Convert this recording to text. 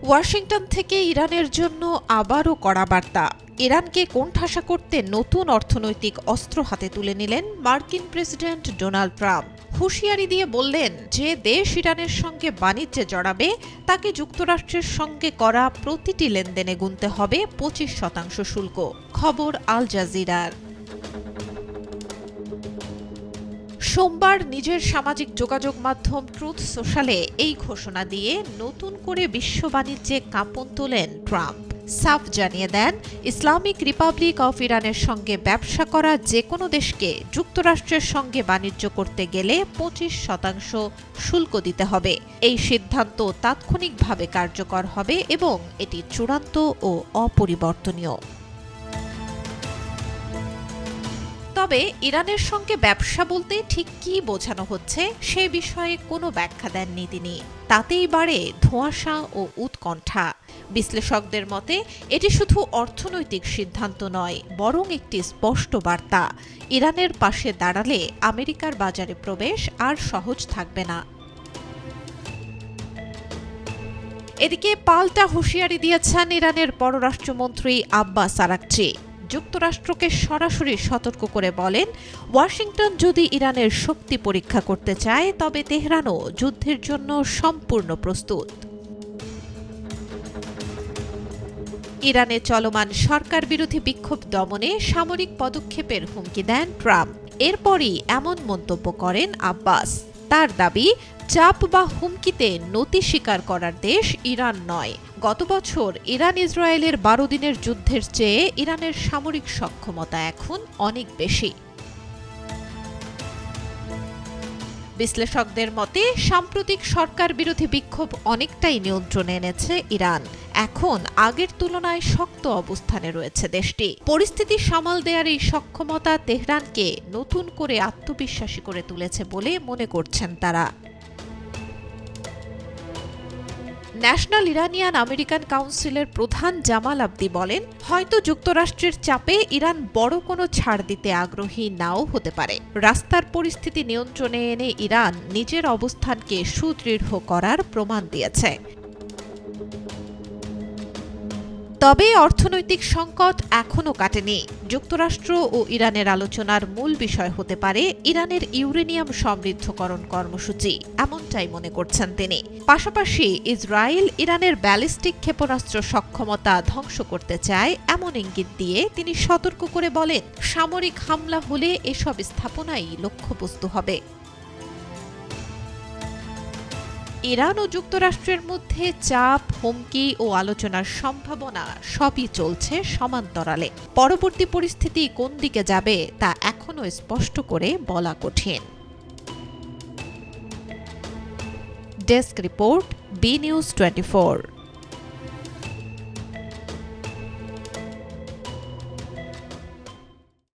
Washington থেকে ইরানের জন্য আবারও কড়া বার্তা। ইরানকে কোণঠাসা করতে নতুন অর্থনৈতিক অস্ত্র হাতে তুলে নিলেন মার্কিন প্রেসিডেন্ট ডোনাল্ড ট্রাম্প। হুঁশিয়ারি দিয়ে বললেন, যে দেশ ইরানের সঙ্গে বাণিজ্যে জড়াবে তাকে যুক্তরাষ্ট্রের সঙ্গে করা প্রতিটি লেনদেনে গুনতে হবে 25% শুল্ক। খবর আল জাজিরার। সোমবার নিজের সামাজিক যোগাযোগ মাধ্যম ট্রুথ সোশ্যালে এই ঘোষণা দিয়ে নতুন করে বিশ্ব বাণিজ্যে কাঁপন তোলেন ট্রাম্প। সাফ জানিয়ে দেন, ইসলামিক রিপাবলিক অফ ইরানের সঙ্গে ব্যবসা করা যে কোনো দেশকে যুক্তরাষ্ট্রের সঙ্গে বাণিজ্য করতে গেলে 25% শুল্ক দিতে হবে। এই সিদ্ধান্ত তাৎক্ষণিকভাবে কার্যকর হবে এবং এটি চূড়ান্ত ও অপরিবর্তনীয়। তবে ইরানের সঙ্গে ব্যবসা বলতে ঠিক কী বোঝানো হচ্ছে সে বিষয়ে কোনো ব্যাখ্যা দেননি তিনি। তাতেই বাড়ে ধোঁয়াশা ও উৎকণ্ঠা। বিশ্লেষকদের মতে এটি শুধু অর্থনৈতিক সিদ্ধান্ত নয়, বরং একটি স্পষ্ট বার্তা। ইরানের পাশে দাঁড়ালে আমেরিকার বাজারে প্রবেশ আর সহজ থাকবে না। এদিকে পাল্টা হুঁশিয়ারি দিয়েছেন ইরানের পররাষ্ট্রমন্ত্রী আব্বাস আরাকচি। যুক্তরাষ্ট্রকে সরাসরি সতর্ক করে বলেন, ওয়াশিংটন যদি ইরানের শক্তি পরীক্ষা করতে চায় তবে তেহরানও যুদ্ধের জন্য সম্পূর্ণ প্রস্তুত। ইরানে চলমান সরকার বিরোধী বিক্ষোভ দমনে সামরিক পদক্ষেপের হুমকি দেন ট্রাম্প। এরপরই এমন মন্তব্য করেন আব্বাস। তার দাবি, চাপ বা হুমকিতে নতি স্বীকার করার দেশ ইরান নয়। গত বছর ইরান ইসরায়েলের 12 দিনের যুদ্ধের চেয়ে ইরানের সামরিক সক্ষমতা এখন অনেক বেশি। বিশ্লেষকদের মতে সাম্প্রতিক সরকার বিরোধী বিক্ষোভ অনেকটাই নিয়ন্ত্রণে এনেছে ইরান। এখন আগের তুলনায় শক্ত অবস্থানে রয়েছে দেশটি। পরিস্থিতি সামাল দেওয়ার এই সক্ষমতা তেহরানকে নতুন করে আত্মবিশ্বাসী করে তুলেছে বলে মনে করছেন তারা। ন্যাশনাল ইরানিয়ান আমেরিকান কাউন্সিলের প্রধান জামাল আবদি বলেন, হয়তো যুক্তরাষ্ট্রের চাপে ইরান বড় কোনো ছাড় দিতে আগ্রহী নাও হতে পারে। রাস্তার পরিস্থিতি নিয়ন্ত্রণে এনে ইরান নিজের অবস্থানকে সুদৃঢ় করার প্রমাণ দিয়েছে। তবে অর্থনৈতিক সংকট এখনও কাটেনি। যুক্তরাষ্ট্র ও ইরানের আলোচনার মূল বিষয় হতে পারে ইরানের ইউরেনিয়াম সমৃদ্ধকরণ কর্মসূচি, এমনটাই মনে করছেন তিনি। পাশাপাশি ইসরায়েল ইরানের ব্যালিস্টিক ক্ষেপণাস্ত্র সক্ষমতা ধ্বংস করতে চায় এমন ইঙ্গিত দিয়ে তিনি সতর্ক করে বলেন, সামরিক হামলা হলে এসব স্থাপনাই লক্ষ্যবস্তু হবে। ইরান ও যুক্তরাষ্ট্রের মধ্যে চাপ, হুমকি ও আলোচনার সম্ভাবনা সবই চলছে সমান্তরালে। পরবর্তী পরিস্থিতি কোন দিকে যাবে তা এখনও স্পষ্ট করে বলা কঠিন। Desk report, B News 24।